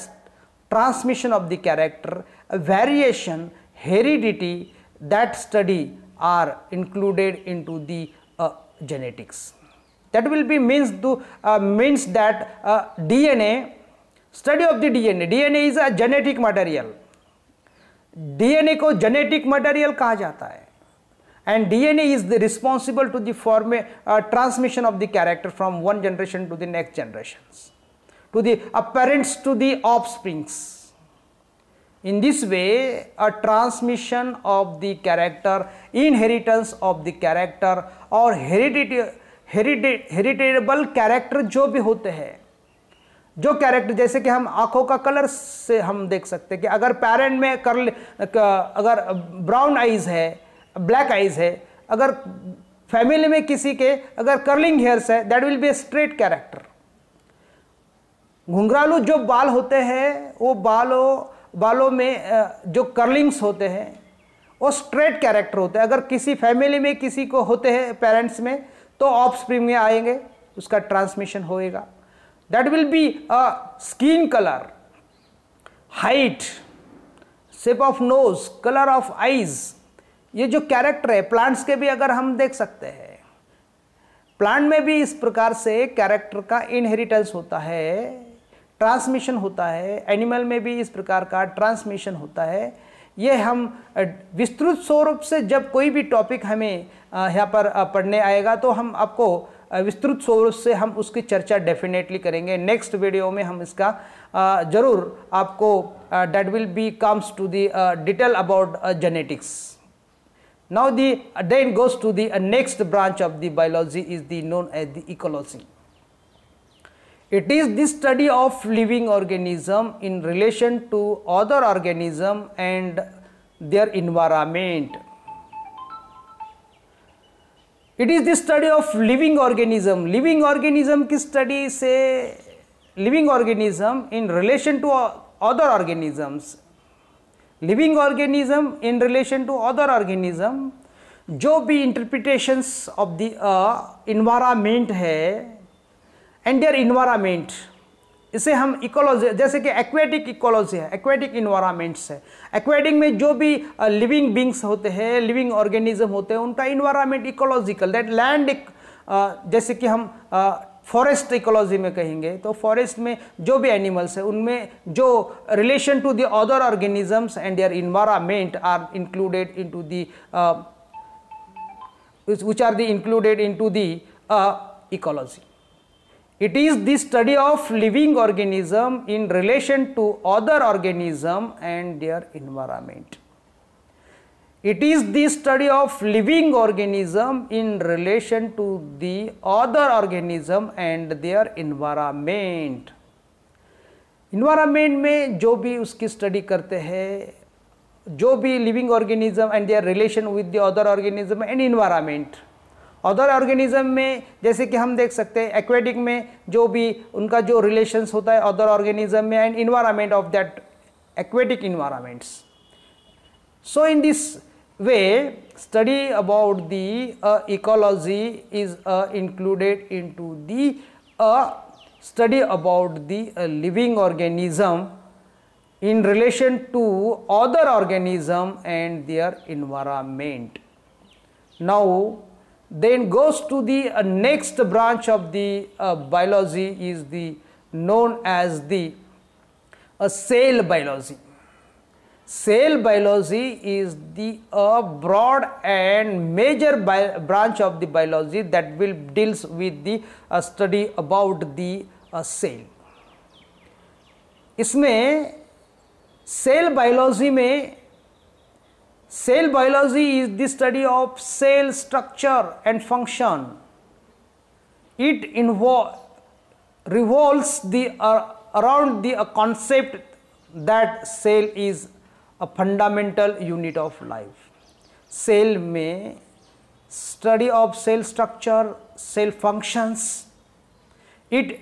transmission of the character, variation, heredity, that study are included into the genetics. That will be means that DNA, study of the DNA. DNA is a genetic material. DNA को genetic material कहा जाता है. And DNA is responsible to the transmission of the character from one generation to the next generations, to the parents to the offsprings. In this way, a transmission of the character, inheritance of the character और heritable character जो भी होते हैं, जो character जैसे कि हम आंखों का कलर से हम देख सकते हैं कि अगर पेरेंट में अगर ब्राउन आइज है, ब्लैक आइज है, अगर फैमिली में किसी के अगर कर्लिंग हेयर्स है, that will be a straight character. घुंघरालू जो बाल होते हैं वो बालों में जो कर्लिंग्स होते हैं वो स्ट्रेट कैरेक्टर होते हैं. अगर किसी फैमिली में किसी को होते हैं पेरेंट्स में तो ऑफस्प्रिंग में आएंगे, उसका ट्रांसमिशन होएगा. That will B skin colour, height, shape of nose, colour of eyes. ये जो कैरेक्टर है प्लांट्स के भी अगर हम देख सकते हैं, प्लांट में भी इस प्रकार से कैरेक्टर का इनहेरिटेंस होता है, ट्रांसमिशन होता है. एनिमल में भी इस प्रकार का ट्रांसमिशन होता है. ये हम विस्तृत स्वरूप से जब कोई भी टॉपिक हमें यहाँ पर पढ़ने आएगा तो हम आपको विस्तृत स्वरूप से हम उसकी चर्चा डेफिनेटली करेंगे. नेक्स्ट वीडियो में हम इसका जरूर आपको that will be comes to the detail about genetics. Now then goes to the next branch of the biology is the known as the ecology. It is the study of living organism in relation to other organism and their environment. It is the study of living organism. Living organism की study से living organism in relation to other organisms. Living organism in relation to other organism, जो भी interpretations of the environment है and their environment, इसे हम ecology, जैसे कि aquatic ecology है, एक्वेटिक इन्वायरमेंट्स है. एक्वेटिक में जो भी लिविंग बींग्स होते हैं, लिविंग ऑर्गेनिज्म होते हैं, उनका इन्वायरमेंट इकोलॉजिकल. दैट लैंड, जैसे कि हम फॉरेस्ट इकोलॉजी में कहेंगे तो फॉरेस्ट में जो भी एनिमल्स है उनमें जो relation to the other organisms and their environment are included into the which are included into the ecology. It is the study of living organism in relation to other organism and their environment. It is the study of living organism in relation to the other organism and their environment. Environment में जो भी उसकी study करते हैं, जो भी living organism and there relation with the other organism and environment. Other organism में जैसे कि हम देख सकते हैं एक्वेटिक में जो भी उनका जो रिलेशंस होता है अदर ऑर्गेनिज्म में and environment of that aquatic environments. So in this way study about the ecology is included into the study about the living organism in relation to other organism and their environment. Now then goes to the next branch of the biology is the known as the cell biology. Cell biology is the broad and major branch of the biology that will deals with the study about the cell. इसमें cell biology में cell biology is the study of cell structure and function. It revolves around the concept that cell is a fundamental unit of life. Cell में study of cell structure, cell functions, it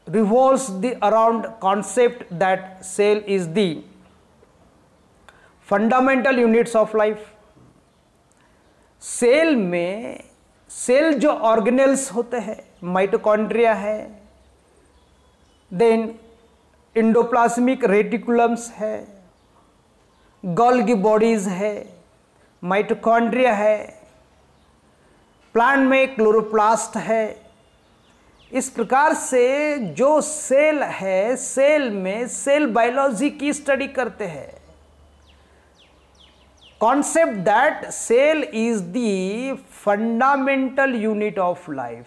revolves around concept that cell is the fundamental units of life. Cell में cell जो organelles होते हैं, mitochondria है, then endoplasmic reticulums है, Golgi bodies है, mitochondria है, plant में क्लोरोप्लास्ट है. इस प्रकार से जो सेल है, सेल में सेल बायोलॉजी की स्टडी करते हैं. Concept that cell is the fundamental unit of life.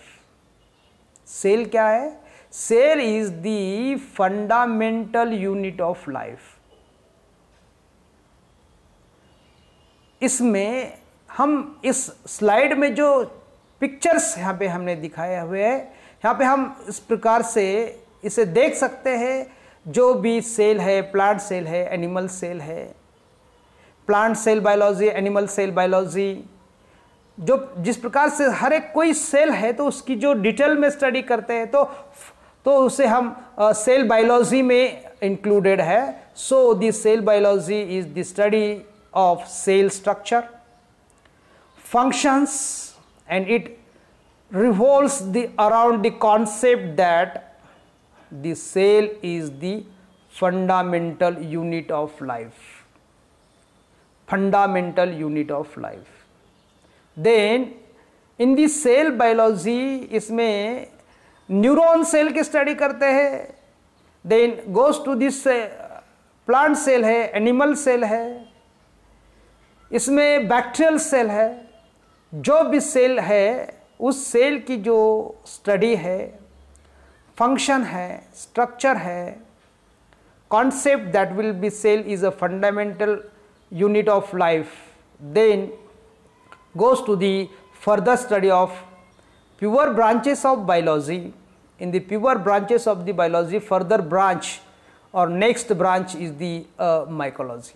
Cell क्या है? Cell is the fundamental unit of life. इसमें हम इस स्लाइड में जो पिक्चर्स यहाँ पे हमने दिखाए हुए हैं, यहाँ पे हम इस प्रकार से इसे देख सकते हैं. जो भी सेल है, प्लांट सेल है, एनिमल सेल है, plant cell biology, animal cell biology, जो जिस प्रकार से हर एक कोई सेल है तो उसकी जो डिटेल में स्टडी करते हैं तो उसे हम सेल बायोलॉजी में इंक्लूडेड है. So the cell biology is the study of cell structure, functions, and it revolves around the concept that the cell is the fundamental unit of life. Fundamental unit of life. Then in the cell biology इसमें neuron cell की study करते हैं. Then goes to this plant cell है, animal cell है, इसमें bacterial cell है. जो भी सेल है उस सेल की जो स्टडी है, फंक्शन है, स्ट्रक्चर है, concept that will be cell is a fundamental unit of life. Then goes to the further study of pure branches of biology. In the pure branches of the biology, further branch और next branch is the mycology.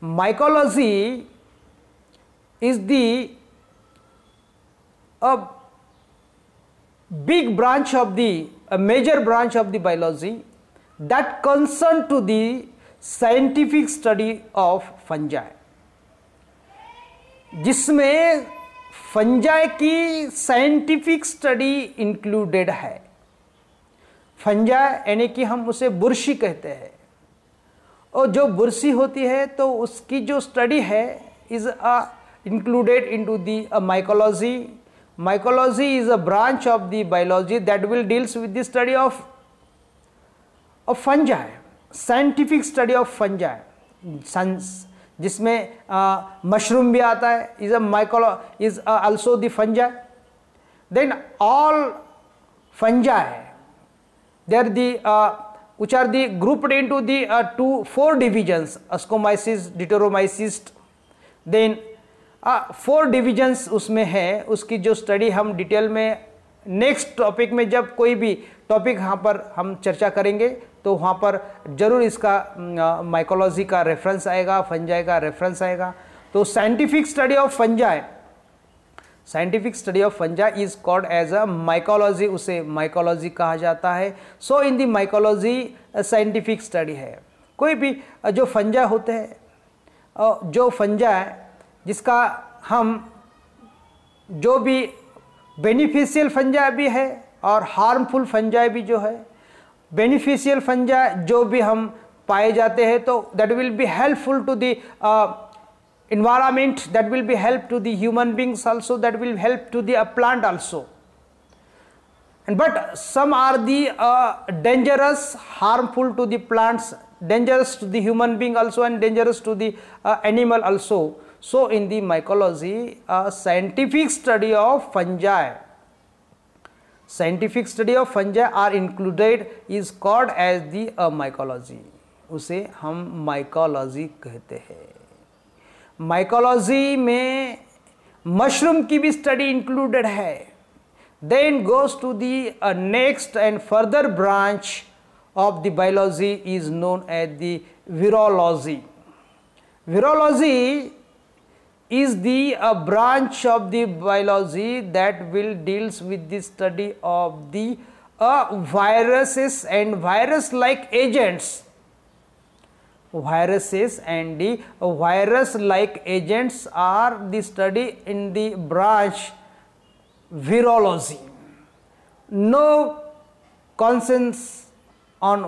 Mycology is a big branch of a major branch of the biology that concern to the scientific study of fungi, जिसमें fungi की scientific study included है. Fungi यानी कि हम उसे बुरशी कहते हैं, और जो बुरशी होती है तो उसकी जो स्टडी है is included into the mycology. mycology is a branch of the biology that will deals with the study of fungi, scientific study of fungi, जिसमें मशरूम भी आता है, is also the fungi. Then all fungi, they are the which are the grouped into the 4 divisions, ascomyces, deuteromyces. Then 4 divisions उसमें है, उसकी जो study हम detail में नेक्स्ट टॉपिक में, जब कोई भी टॉपिक यहाँ पर हम चर्चा करेंगे तो वहाँ पर जरूर इसका माइकोलॉजी का रेफरेंस आएगा, फंजाई का रेफरेंस आएगा. तो scientific study of fungi, scientific study of fungi is called as a mycology, उसे माइकोलॉजी कहा जाता है. So in the mycology scientific study है. कोई भी जो फंजाई होते हैं, जो फंजाई जिसका हम जो भी बेनिफिशियल फंजाई भी है और हार्मफुल फंजाई भी जो है, बेनिफिशियल फंजाई जो भी हम पाए जाते हैं तो that will be helpful to the environment, that will be help to the human beings also, that will help to the plant also. And but some are the dangerous, harmful to the plants, dangerous to the human being also, and dangerous to the animal also. So in the mycology, scientific study of fungi, scientific study of fungi are included, is called as the mycology. उसे हम mycology कहते हैं. Mycology में mushroom की भी study included है. Then goes to the next and further branch of the biology is known as the virology. Virology is the branch of the biology that will deals with the study of the viruses and virus like agents. Viruses and the virus like agents are the study in the branch virology. No conscience on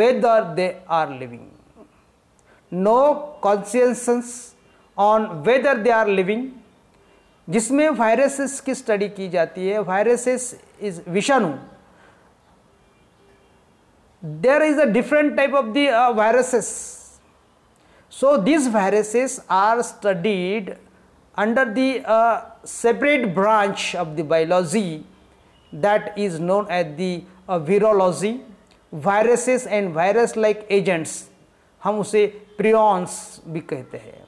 whether they are living. No conscience on whether they are living. जिसमें viruses की study की जाती है. Viruses is विषाणु. There is a different type of the viruses. So these viruses are studied under the separate branch of the biology that is known as the virology. Viruses and virus like agents, हम उसे prions भी कहते हैं.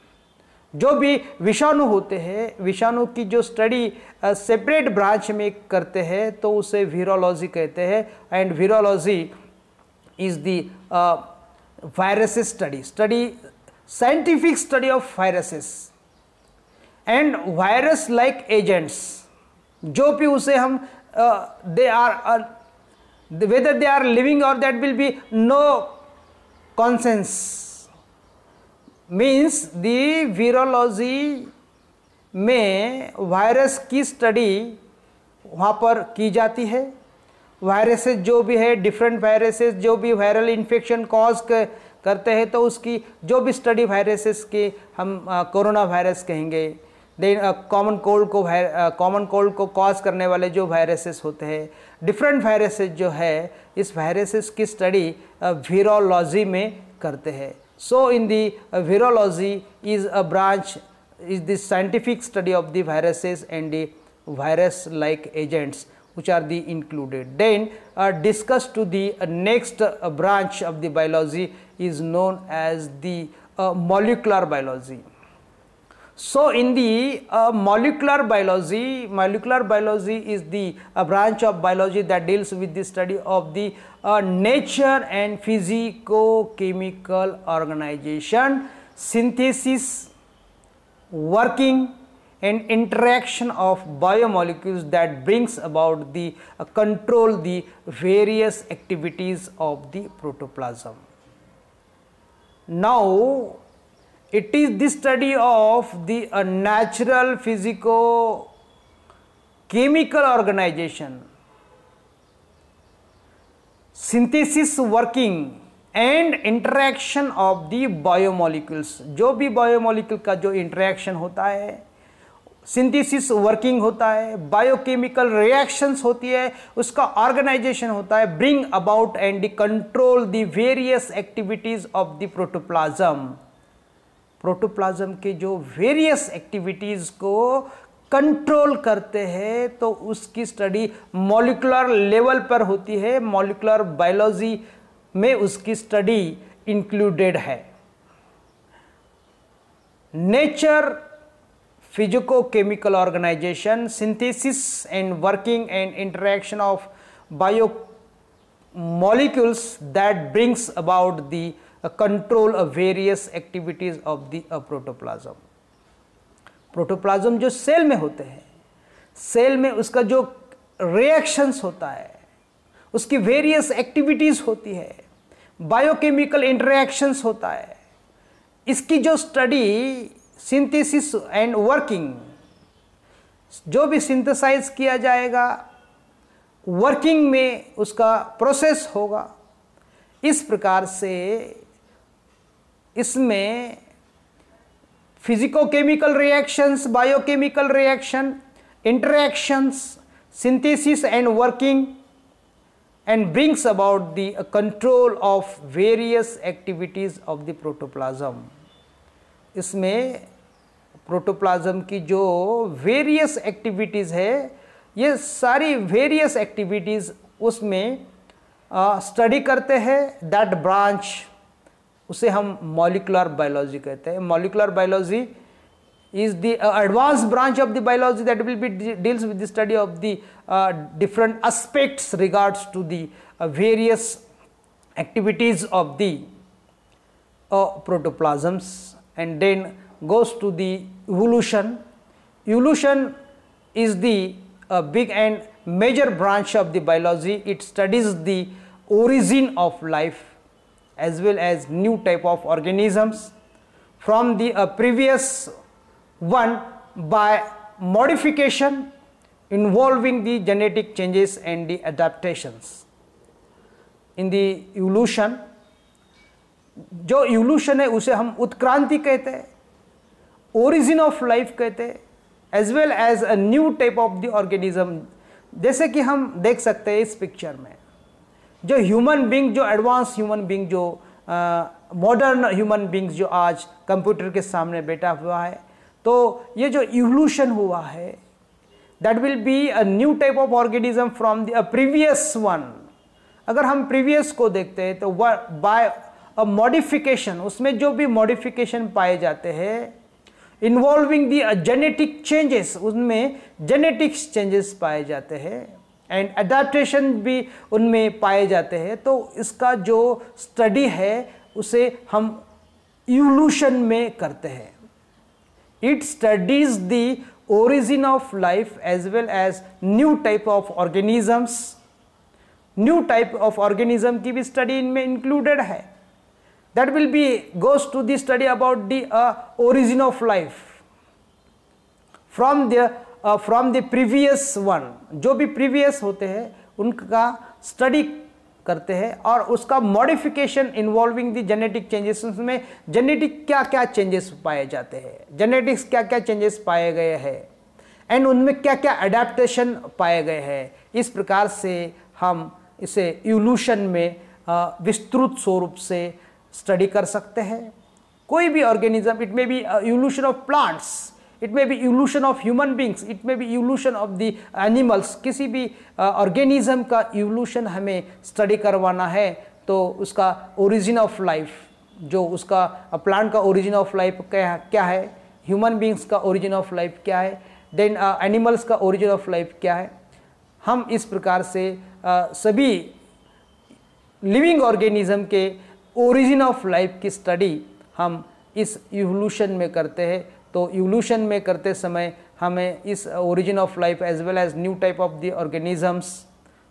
जो भी विषाणु होते हैं, विषाणु की जो स्टडी सेपरेट ब्रांच में करते हैं तो उसे वीरोलॉजी कहते हैं. And virology is the viruses study scientific study of viruses and virus like agents. जो भी उसे हम they are whether they are living or that will be no conscience. Means the virology में वायरस की study वहाँ पर की जाती है. वायरसेस जो भी है, डिफरेंट वायरसेस जो भी वायरल इन्फेक्शन कॉज करते हैं तो उसकी जो भी स्टडी वायरसेस के हम कोरोना वायरस कहेंगे. देन कॉमन कोल्ड को कॉज करने वाले जो वायरसेस होते हैं, डिफरेंट वायरसेस जो है, इस वायरसेस की स्टडी वीरोलॉजी में करते हैं. So in the virology is a branch is the scientific study of the viruses and the virus like agents which are the included. Then discuss to the next branch of the biology is known as the molecular biology. So in the molecular biology is the branch of biology that deals with the study of the nature and physico-chemical organization, synthesis, working and interaction of biomolecules that brings about the control the various activities of the protoplasm. Now it is the study of the natural physico chemical organization, synthesis, working and interaction of the biomolecules. जो भी biomolecule का जो interaction होता है, synthesis working होता है, biochemical reactions होती है, उसका ऑर्गेनाइजेशन होता है, bring about and control the various activities of the protoplasm. Protoplasm के जो वेरियस एक्टिविटीज को कंट्रोल करते हैं तो उसकी स्टडी मॉलिक्यूलर लेवल पर होती है, मॉलिक्यूलर बायोलॉजी में उसकी स्टडी इंक्लूडेड है। Nature physicochemical organization, synthesis and working and interaction of biomolecules that brings about the control of various activities of the protoplasm। Protoplasm जो सेल में होते हैं, सेल में उसका जो रिएक्शंस होता है, उसकी वेरियस एक्टिविटीज होती है, बायोकेमिकल इंटरेक्शंस होता है, इसकी जो स्टडी सिंथेसिस एंड वर्किंग, जो भी सिंथेसाइज किया जाएगा वर्किंग में उसका प्रोसेस होगा। इस प्रकार से इसमें physico-chemical reactions, biochemical reaction, interactions, synthesis and working and brings about the control of various activities of the protoplasm. इसमें प्रोटोप्लाज्म की जो वेरियस एक्टिविटीज़ है, ये सारी वेरियस एक्टिविटीज़ उसमें स्टडी करते हैं। दैट ब्रांच, उसे हम मॉलिक्यूलर बायोलॉजी कहते हैं। Molecular biology is the advanced branch of the biology that will be deals with the study of the different aspects regards to the various activities of the protoplasms, and then goes to the evolution. Evolution is the big and major branch of the biology. It studies the origin of life as well as new type of organisms from the previous one by modification involving the genetic changes and the adaptations. In the evolution, जो evolution है उसे हम उत्क्रांति कहते हैं, origin of life कहते हैं, as well as a new type of the organism। जैसे कि हम देख सकते हैं इस पिक्चर में, जो ह्यूमन बींग, जो एडवांस ह्यूमन बींग, जो मॉडर्न ह्यूमन बींग्स जो आज कंप्यूटर के सामने बैठा हुआ है, तो ये जो इवोल्यूशन हुआ है, that will be a new type of organism from the previous one. अगर हम प्रीवियस को देखते हैं तो बाय अ मॉडिफिकेशन, उसमें जो भी मॉडिफिकेशन पाए जाते हैं इन्वॉल्विंग द जेनेटिक चेंजेस, उनमें जेनेटिक्स चेंजेस पाए जाते हैं एंड अडेप्टेशन भी उनमें पाए जाते हैं। तो इसका जो स्टडी है उसे हम इवोल्यूशन में करते हैं। It studies the origin of life as well as new type of organisms। New type of organism की भी study इनमें included है। That will be goes to the study about the origin of life from the previous one। जो भी previous होते हैं उनका study करते हैं और उसका modification involving the genetic changes, उसमें जेनेटिक क्या क्या चेंजेस पाए जाते हैं, जेनेटिक्स क्या क्या चेंजेस पाए गए हैं एंड उनमें क्या क्या अडेप्टेशन पाए गए हैं। इस प्रकार से हम इसे इवोल्यूशन में विस्तृत स्वरूप से स्टडी कर सकते हैं। कोई भी organism, it may be evolution of plants, it may be evolution of human beings, it may be evolution of the animals. किसी भी ऑर्गेनिज्म का इवोल्यूशन हमें स्टडी करवाना है तो उसका ओरिजिन ऑफ लाइफ, जो उसका प्लांट का ओरिजिन ऑफ लाइफ क्या है, ह्यूमन बींग्स का ओरिजिन ऑफ लाइफ क्या है, देन एनिमल्स का ओरिजिन ऑफ लाइफ क्या है। हम इस प्रकार से सभी लिविंग ऑर्गेनिज्म के ओरिजिन ऑफ लाइफ की स्टडी हम इस इवोल्यूशन में करते हैं। तो इवोल्यूशन में करते समय हमें इस origin of life as well as new type of the organisms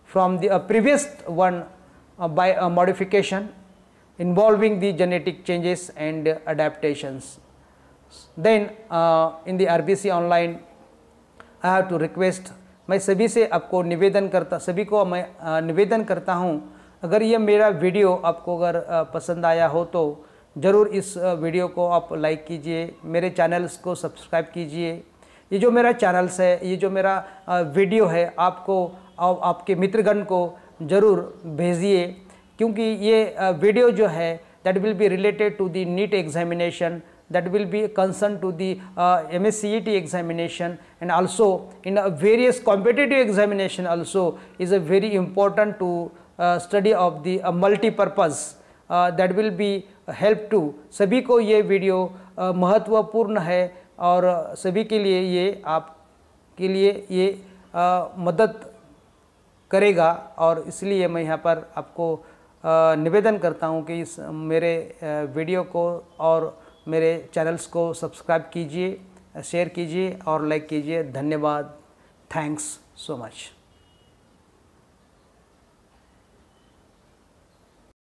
from the previous one by modification involving the genetic changes and adaptations. Then in the RBC online I have to request, मैं सभी से आपको सभी को मैं निवेदन करता हूँ, अगर ये मेरा वीडियो आपको अगर पसंद आया हो तो ज़रूर इस वीडियो को आप लाइक कीजिए, मेरे चैनल्स को सब्सक्राइब कीजिए, ये जो मेरा चैनल्स है, ये जो मेरा वीडियो है, आपको आपके मित्रगण को ज़रूर भेजिए, क्योंकि ये वीडियो जो है that will be related to the NEET examination, that will be concerned to the MSCET examination, and also in various competitive examination also is a very important to study of the multi-purpose that will be help to सभी को ये video महत्वपूर्ण है और सभी के लिए ये आपके लिए ये मदद करेगा। और इसलिए मैं यहाँ पर आपको निवेदन करता हूँ कि इस मेरे वीडियो को और मेरे चैनल्स को सब्सक्राइब कीजिए, शेयर कीजिए और लाइक कीजिए। धन्यवाद। Thanks so much.